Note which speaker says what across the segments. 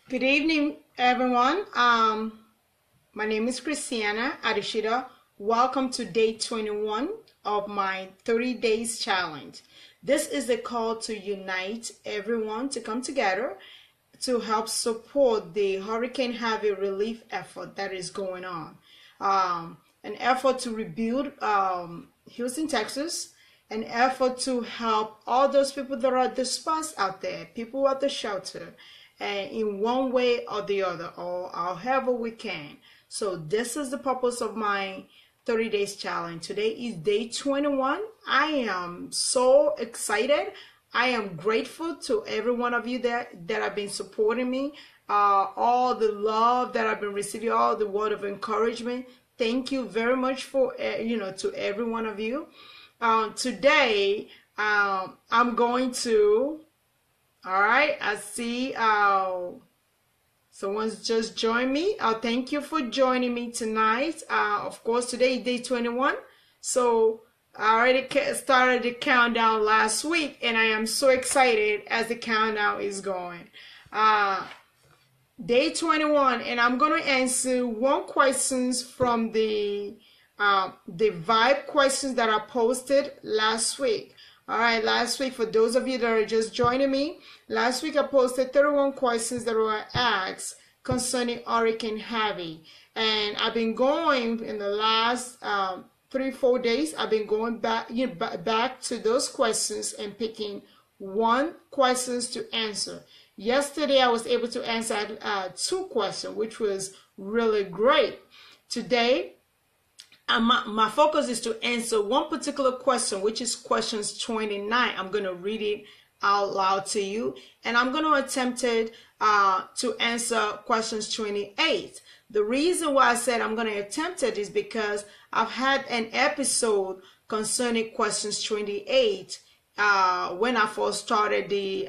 Speaker 1: Good evening, everyone. My name is Christianah Adesida. Welcome to day 21 of my 30 days challenge. This is a call to unite everyone to come together to help support the Hurricane Harvey relief effort that is going on. An effort to rebuild Houston, Texas, an effort to help all those people that are dispersed out there, people at the shelter, and in one way or the other, or however we can. So this is the purpose of my 30 days challenge. Today is day 21. I am so excited. I am grateful to every one of you that have been supporting me, all the love that I've been receiving, all the word of encouragement. Thank you very much for to every one of you. Today I'm going to, all right, I see someone's just joined me. Thank you for joining me tonight. Of course, today is day 21. So I already started the countdown last week, and I am so excited as the countdown is going. Day 21, and I'm going to answer one questions from the vibe questions that I posted last week. All right, last week, for those of you that are just joining me, last week I posted 31 questions that were asked concerning Hurricane Harvey. And I've been going in the last 3-4 days, I've been going back, back to those questions and picking one questions to answer. Yesterday, I was able to answer 2 questions, which was really great. Today, my focus is to answer one particular question, which is questions 29. I'm going to read it out loud to you, and I'm going to attempt it to answer questions 28. The reason why I said I'm going to attempt it is because I've had an episode concerning questions 28 when I first started the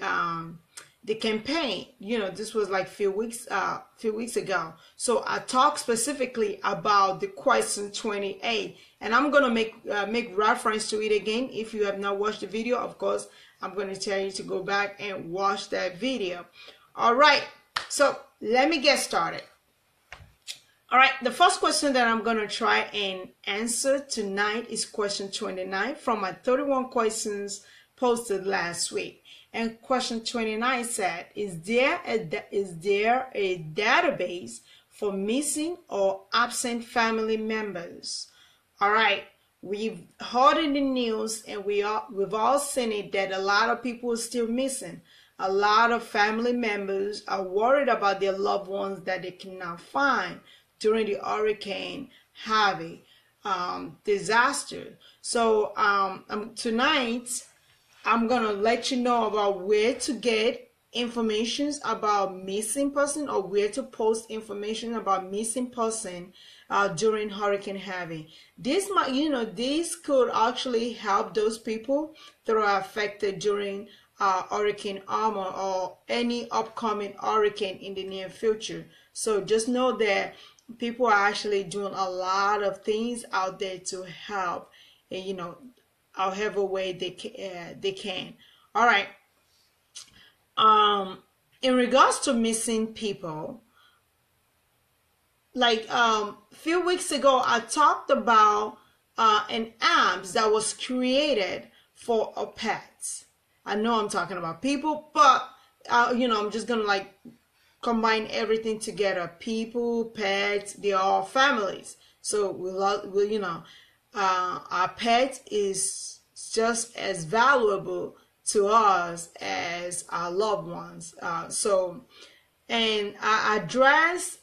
Speaker 1: campaign. This was like a few weeks ago. So I talked specifically about the question 28, and I'm gonna make reference to it again. If you have not watched the video, of course, I'm going to tell you to go back and watch that video. All right, so let me get started. All right, the first question that I'm going to try and answer tonight is question 29 from my 31 questions posted last week. And question 29 said, is there a database for missing or absent family members? All right, we've heard in the news, and we've all seen it, that a lot of people are still missing. A lot of family members are worried about their loved ones that they cannot find during the Hurricane Harvey disaster. So tonight, I'm going to let you know about where to get information about missing person, or where to post information about missing person during Hurricane Harvey. This could actually help those people that are affected during Hurricane Irma or any upcoming hurricane in the near future. So just know that people are actually doing a lot of things out there to help, however way they can. All right. In regards to missing people, like a few weeks ago, I talked about an app that was created for a pet. I know I'm talking about people, but I'm just gonna combine everything together. People, pets, they're all families. So our pet is just as valuable to us as our loved ones. And I address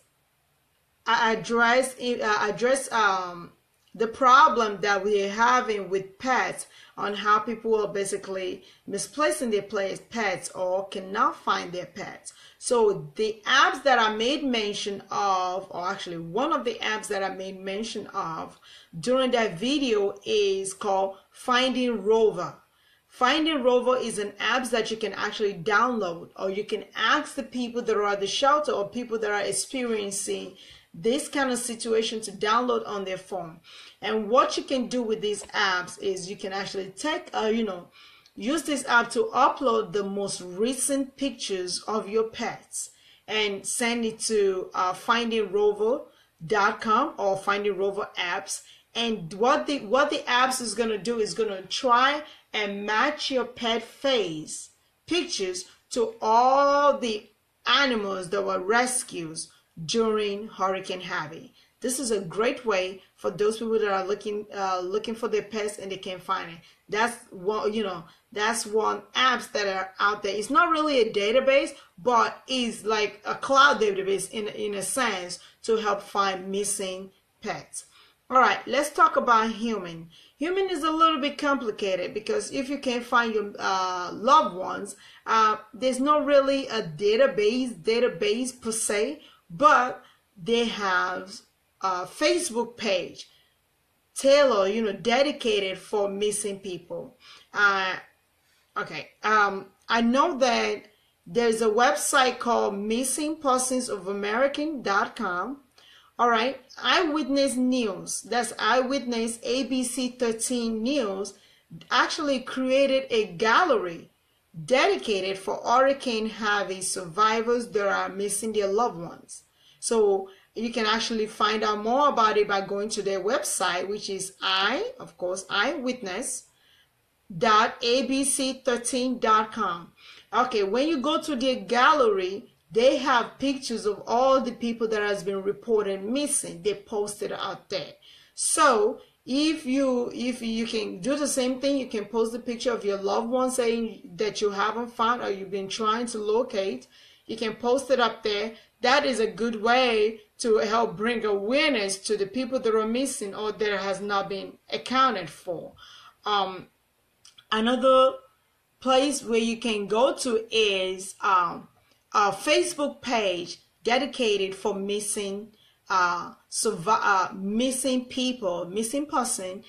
Speaker 1: the problem that we're having with pets, on how people are basically misplacing their pets or cannot find their pets. So the apps that I made mention of, or actually one of the apps that I made mention of during that video, is called Finding Rover. Finding Rover is an app that you can actually download, or you can ask the people that are at the shelter or people that are experiencing this kind of situation to download on their phone. And what you can do with these apps is you can actually take, use this app to upload the most recent pictures of your pets. and send it to findingrover.com or Finding Rover apps. And what the apps is going to do is going to try and match your pet face pictures to all the animals that were rescued during Hurricane Harvey. This is a great way for those people that are looking for their pets and they can't find it. That's one, that's one apps that are out there. It's not really a database, but it's like a cloud database in a sense to help find missing pets. All right, let's talk about human. Human is a little bit complicated because if you can't find your loved ones, there's not really a database per se, but they have a Facebook page tailored, dedicated for missing people. Okay, I know that there's a website called missingpersonsofamerican.com. All right, Eyewitness News, that's Eyewitness ABC 13 News, actually created a gallery dedicated for Hurricane Harvey survivors that are missing their loved ones. So you can actually find out more about it by going to their website, which is eyewitness.abc13.com. Okay, when you go to their gallery, they have pictures of all the people that has been reported missing. They posted out there. So if you can do the same thing, you can post a picture of your loved one saying that you haven't found or you've been trying to locate. You can post it up there. That is a good way to help bring awareness to the people that are missing or that has not been accounted for. Another place where you can go to is a Facebook page dedicated for missing missing person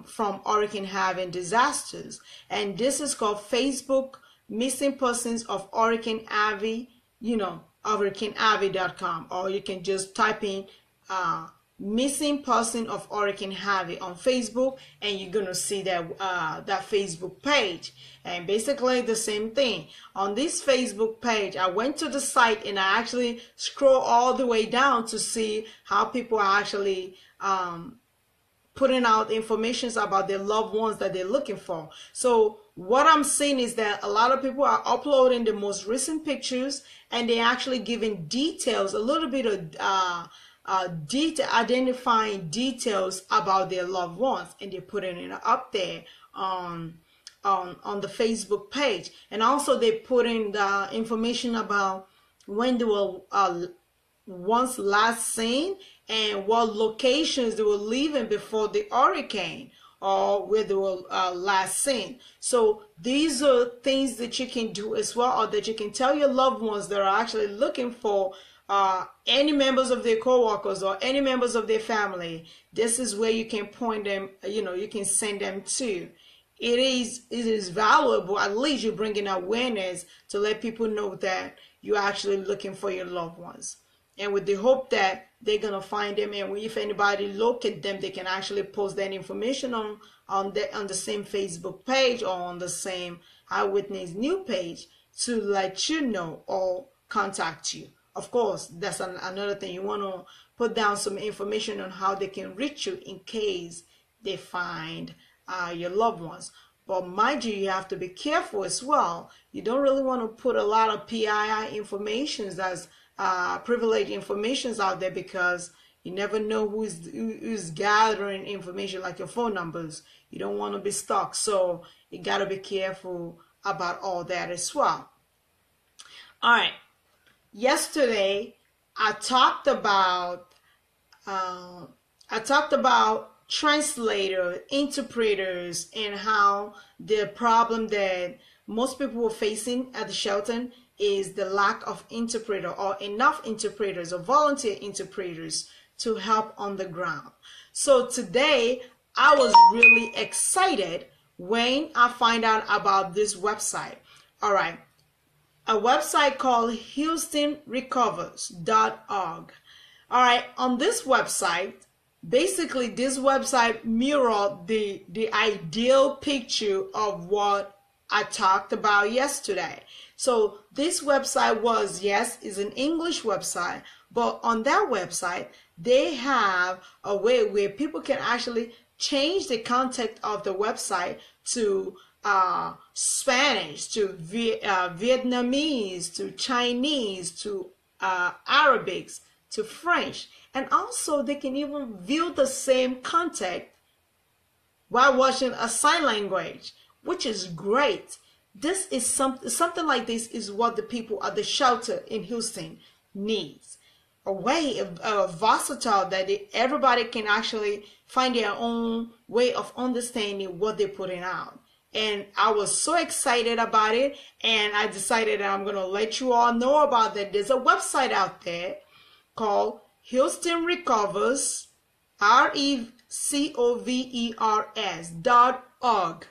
Speaker 1: from Hurricane Harvey disasters, and this is called Facebook Missing Persons of Hurricane Harvey, hurricaneharvey.com, or you can just type in missing person of Hurricane Harvey on Facebook, and you're gonna see that that Facebook page. And basically the same thing on this Facebook page. I went to the site and I actually scroll all the way down to see how people are actually putting out information about their loved ones that they're looking for. So what I'm seeing is that a lot of people are uploading the most recent pictures, and they're actually giving details, a little bit of identifying details about their loved ones, and they're putting it up there on the Facebook page. And also they put in the information about when they were once last seen and what locations they were leaving before the hurricane, or where they were last seen. So these are things that you can do as well, or that you can tell your loved ones that are actually looking for any members of their co-workers or any members of their family. This is where you can point them, you can send them to. It is valuable. At least you're bringing awareness to let people know that you're actually looking for your loved ones, and with the hope that they're gonna find them, and if anybody locate them, they can actually post that information on the same Facebook page or on the same Eyewitness News page to let you know or contact you. Of course, that's another thing. You want to put down some information on how they can reach you in case they find your loved ones. But mind you, you have to be careful as well. You don't really want to put a lot of PII information, as privileged information out there, because you never know who's gathering information, like your phone numbers. You don't want to be stalked, so you got to be careful about all that as well. All right. Yesterday, I talked about translators, interpreters, and how the problem that most people were facing at the shelter is the lack of interpreter or enough interpreters or volunteer interpreters to help on the ground. So today, I was really excited when I find out about this website. All right. A website called HoustonRecovers.org. All right, on this website, basically this website mirrored the ideal picture of what I talked about yesterday. So this website was, yes, is an English website, but on that website, they have a way where people can actually change the content of the website to Spanish, to Vietnamese, to Chinese, to Arabic, to French. And also they can even view the same content while watching a sign language, which is great. This is something like this is what the people at the shelter in Houston needs. A way of versatile that everybody can actually find their own way of understanding what they're putting out. And I was so excited about it, and I decided that I'm going to let you all know about that. There's a website out there called Houston Recovers, RECOVERS.org.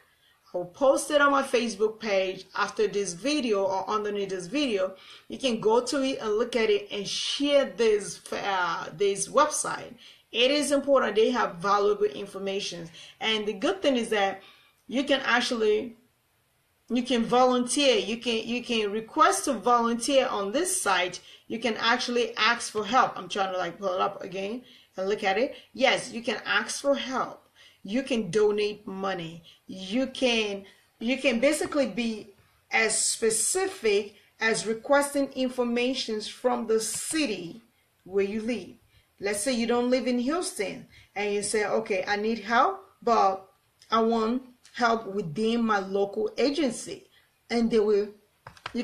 Speaker 1: I'll post it on my Facebook page after this video or underneath this video. You can go to it and look at it and share this website. It is important. They have valuable information. And the good thing is that you can volunteer. You can request to volunteer on this site. You can actually ask for help. I'm trying to pull it up again and look at it. Yes, you can ask for help. You can donate money. You can basically be as specific as requesting information from the city where you live. Let's say you don't live in Houston and you say, okay, I need help, but I want help within my local agency. And you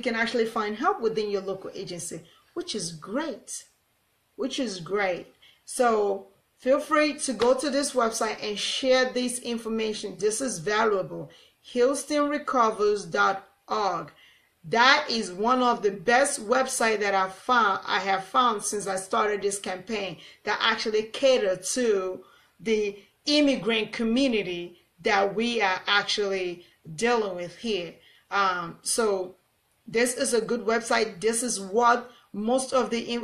Speaker 1: can actually find help within your local agency, which is great. So feel free to go to this website and share this information. This is valuable. HoustonRecovers.org. That is one of the best websites that I have found since I started this campaign that actually cater to the immigrant community that we are actually dealing with here. So this is a good website. This is what most of the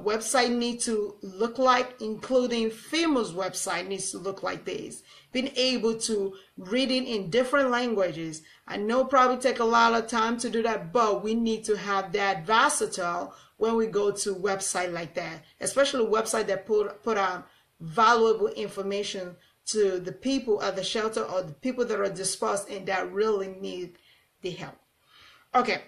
Speaker 1: website need to look like, including FEMA's website needs to look like this. Being able to read it in different languages. I know probably take a lot of time to do that, but we need to have that versatile when we go to website like that, especially a website that put out valuable information to the people at the shelter or the people that are dispersed and that really need the help. Okay.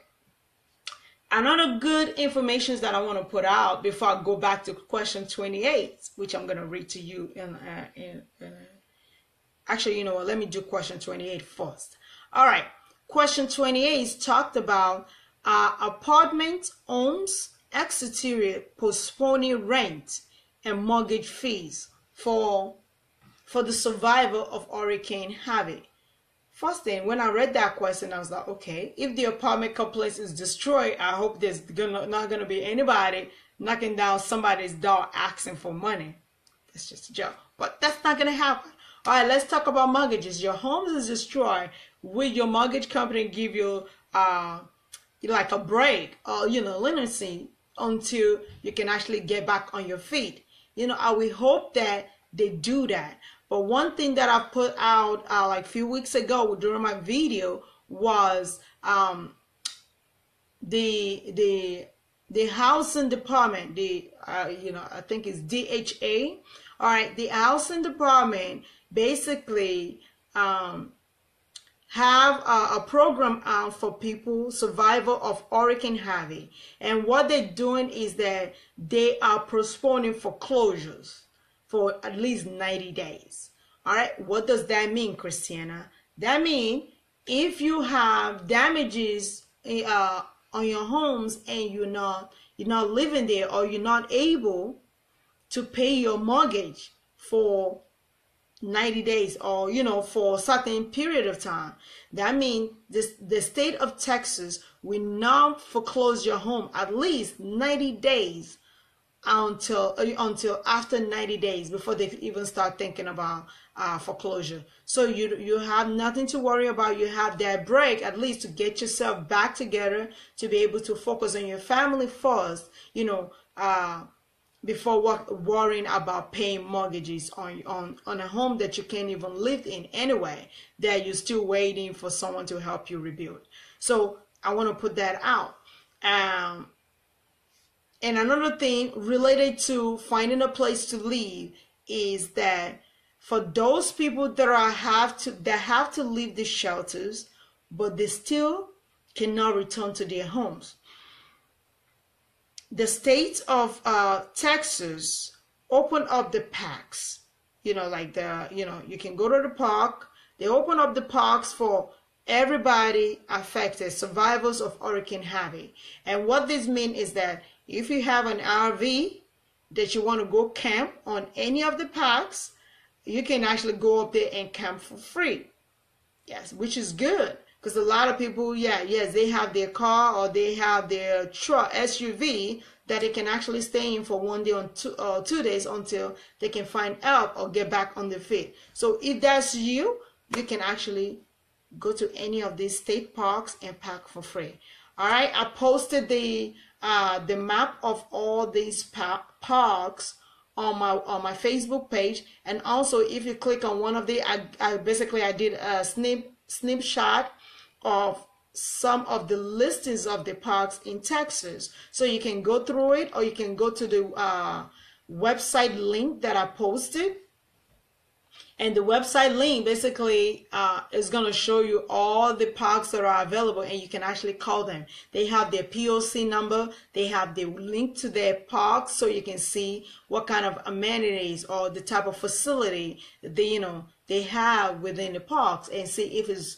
Speaker 1: Another good information that I want to put out before I go back to question 28, which I'm going to read to you. Actually, you know what? Let me do question 28 first. All right. Question 28 is talked about apartment homes, exterior postponing rent and mortgage fees for the survivor of Hurricane Harvey. First thing, when I read that question, I was like, okay, if the apartment complex is destroyed, I hope there's not going to be anybody knocking down somebody's door asking for money. That's just a joke. But that's not going to happen. All right, let's talk about mortgages. Your home is destroyed. Will your mortgage company give you like a break or, leniency until you can actually get back on your feet? I will hope that they do that. But one thing that I put out like a few weeks ago during my video was the housing department, I think it's DHA. All right, the housing department basically have a program out for people, survivor of Hurricane Harvey. And what they're doing is that they are postponing foreclosures for at least 90 days. All right, what does that mean, Christiana? That means if you have damages on your homes and you're not living there, or you're not able to pay your mortgage for 90 days or for a certain period of time, that means the state of Texas will not foreclose your home at least 90 days until after 90 days before they even start thinking about foreclosure. So you have nothing to worry about. You have that break at least to get yourself back together, to be able to focus on your family first, before worrying about paying mortgages on a home that you can't even live in anyway, that you're still waiting for someone to help you rebuild. So I want to put that out. And another thing related to finding a place to live is that for those people that have to leave the shelters, but they still cannot return to their homes, the state of Texas opened up the parks. You know, like you can go to the park. They open up the parks for everybody affected, survivors of Hurricane Harvey. And what this means is that if you have an RV that you want to go camp on any of the parks, you can actually go up there and camp for free. Yes, which is good. Because a lot of people, yes, they have their car or they have their truck, SUV, that they can actually stay in for 1 day or 2 days until they can find help or get back on their feet. So if that's you, you can actually go to any of these state parks and park for free. All right, I posted the map of all these parks on my Facebook page, and also if you click on one of the, I did a snapshot of some of the listings of the parks in Texas, so you can go through it, or you can go to the website link that I posted. And the website link basically is going to show you all the parks that are available, and you can actually call them. They have their POC number. They have the link to their parks, so you can see what kind of amenities or the type of facility they have within the parks, and see if it's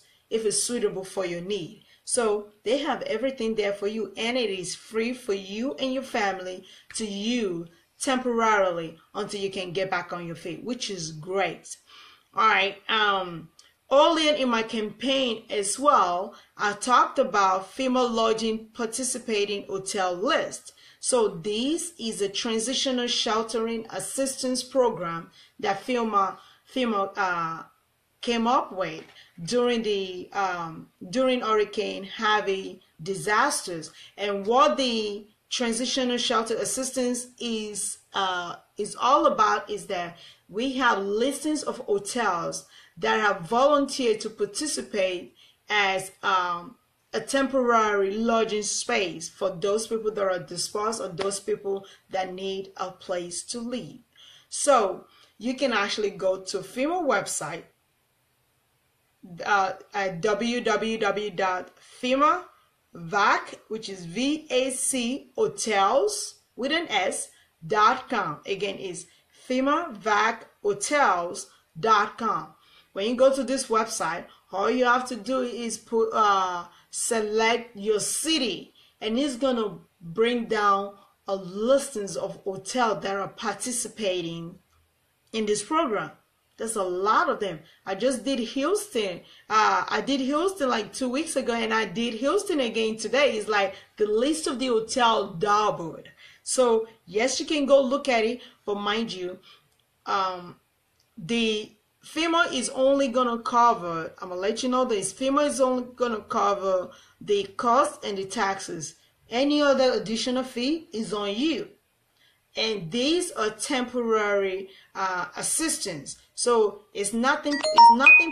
Speaker 1: suitable for your need. So they have everything there for you, and it is free for you and your family to use temporarily until you can get back on your feet, which is great. All right. Earlier in my campaign as well, I talked about FEMA lodging participating hotel list. So this is a transitional sheltering assistance program that FEMA came up with during Hurricane Harvey disasters. And what the transitional shelter assistance is all about is that we have listings of hotels that have volunteered to participate as a temporary lodging space for those people that are displaced or those people that need a place to live. So you can actually go to FEMA website at www.FEMA-VAC, which is VAC hotels with an S.com. Again, is FEMA-VAC-hotels.com. When you go to this website, all you have to do is select your city, and it's gonna bring down a listings of hotels that are participating in this program. There's a lot of them. I just did Houston. I did Houston like 2 weeks ago, and I did Houston again today. It's like the list of the hotel doubled. So yes, you can go look at it, but mind you, the FEMA is only gonna cover, I'm gonna let you know this, FEMA is only gonna cover the cost and the taxes. Any other additional fee is on you. And these are temporary assistance. So it's nothing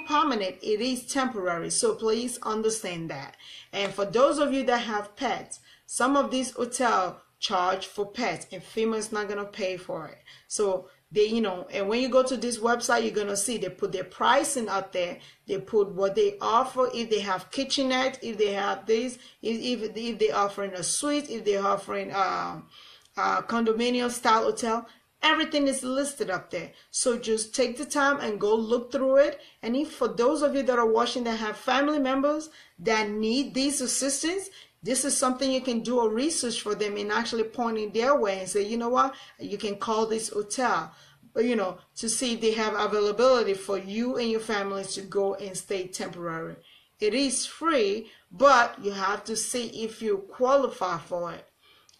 Speaker 1: permanent, it is temporary. So please understand that. And for those of you that have pets, some of these hotels charge for pets, and FEMA is not gonna pay for it. So they, and when you go to this website, you're gonna see they put their pricing out there. They put what they offer, if they have kitchenette, if they have this, if they're offering a suite, if they're offering condominium style hotel, everything is listed up there. So just take the time and go look through it. And if for those of you that are watching that have family members that need these assistance, this is something you can do a research for them and actually pointing their way and say, you know what, you can call this hotel, to see if they have availability for you and your family to go and stay temporary. It is free, but you have to see if you qualify for it.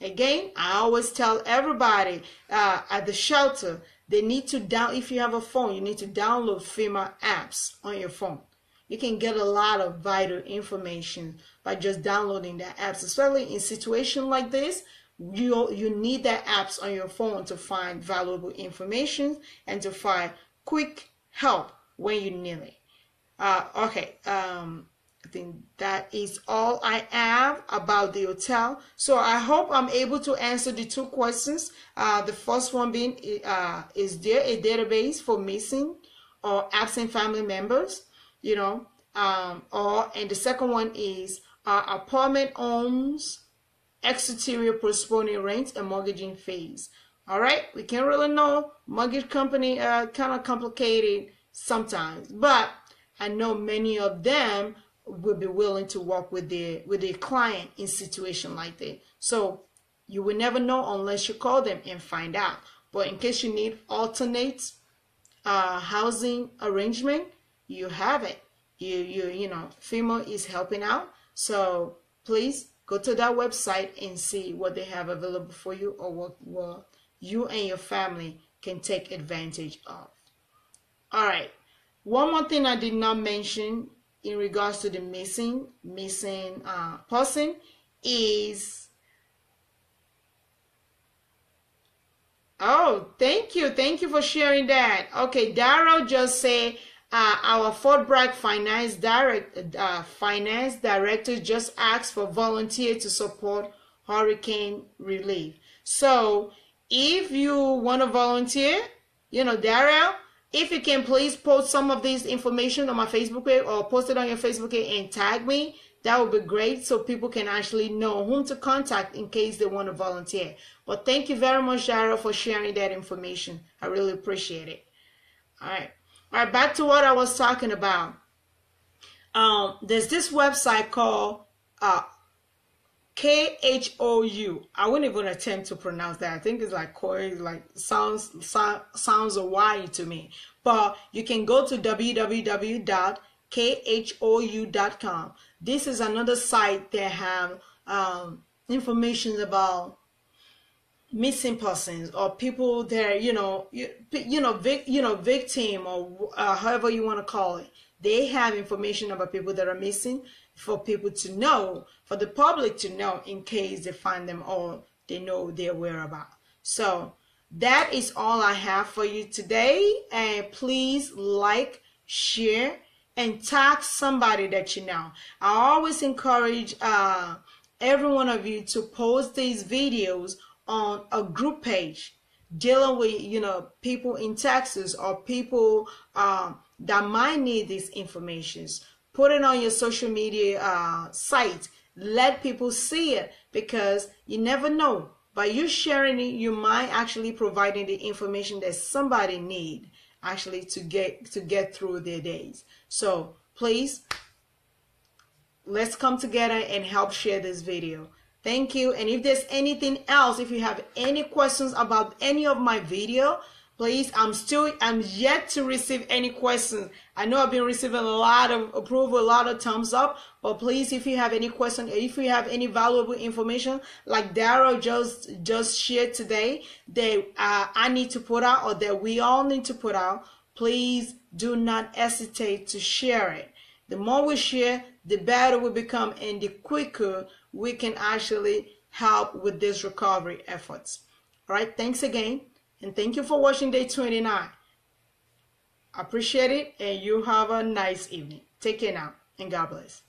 Speaker 1: Again, I always tell everybody at the shelter, they need to if you have a phone, you need to download FEMA apps on your phone. You can get a lot of vital information by just downloading the apps, especially in situations like this. You need the apps on your phone to find valuable information and to find quick help when you need it. Okay. I think that is all I have about the hotel. So I hope I'm able to answer the two questions. The first one being, is there a database for missing or absent family members? You know, and the second one is, are apartment homes exterior postponing rent and mortgaging fees? All right, we can't really know. Mortgage company kind of complicated sometimes, but I know many of them will be willing to work with their client in situation like that. So you will never know unless you call them and find out. But in case you need alternate housing arrangement, you have it. You know, FEMA is helping out. So please go to that website and see what they have available for you, or what you and your family can take advantage of. All right. One more thing I did not mention in regards to the missing person is, oh, thank you for sharing that. Okay, Daryl just said, our Fort Bragg finance director just asked for volunteers to support hurricane relief. So if you want to volunteer, you know, Daryl, if you can please post some of this information on my Facebook page, or post it on your Facebook page and tag me, that would be great, so people can actually know whom to contact in case they want to volunteer. But thank you very much, Daryl, for sharing that information. I really appreciate it. All right, back to what I was talking about. There's this website called KHOU. I wouldn't even attempt to pronounce that. I think it's like sounds a Y to me. But you can go to www.khou.com. This is another site that have information about missing persons, or people that victim, or however you want to call it. They have information about people that are missing, for people to know, for the public to know, in case they find them or they know their whereabouts. So that is all I have for you today. And please like, share, and tag somebody that you know. I always encourage every one of you to post these videos on a group page dealing with, you know, people in Texas, or people that might need these informations. Put it on your social media site. Let people see it, because you never know. By you sharing it, you might actually providing the information that somebody need actually to get through their days. So please, let's come together and help share this video. Thank you. And if there's anything else, if you have any questions about any of my video, please, I'm yet to receive any questions. I know I've been receiving a lot of approval, a lot of thumbs up, but please, if you have any questions, if you have any valuable information like Daryl just shared today, that I need to put out, or that we all need to put out, please do not hesitate to share it. The more we share, the better we become, and the quicker we can actually help with this recovery efforts. All right, thanks again, and thank you for watching day 29. I appreciate it, and you have a nice evening. Take care now, and God bless.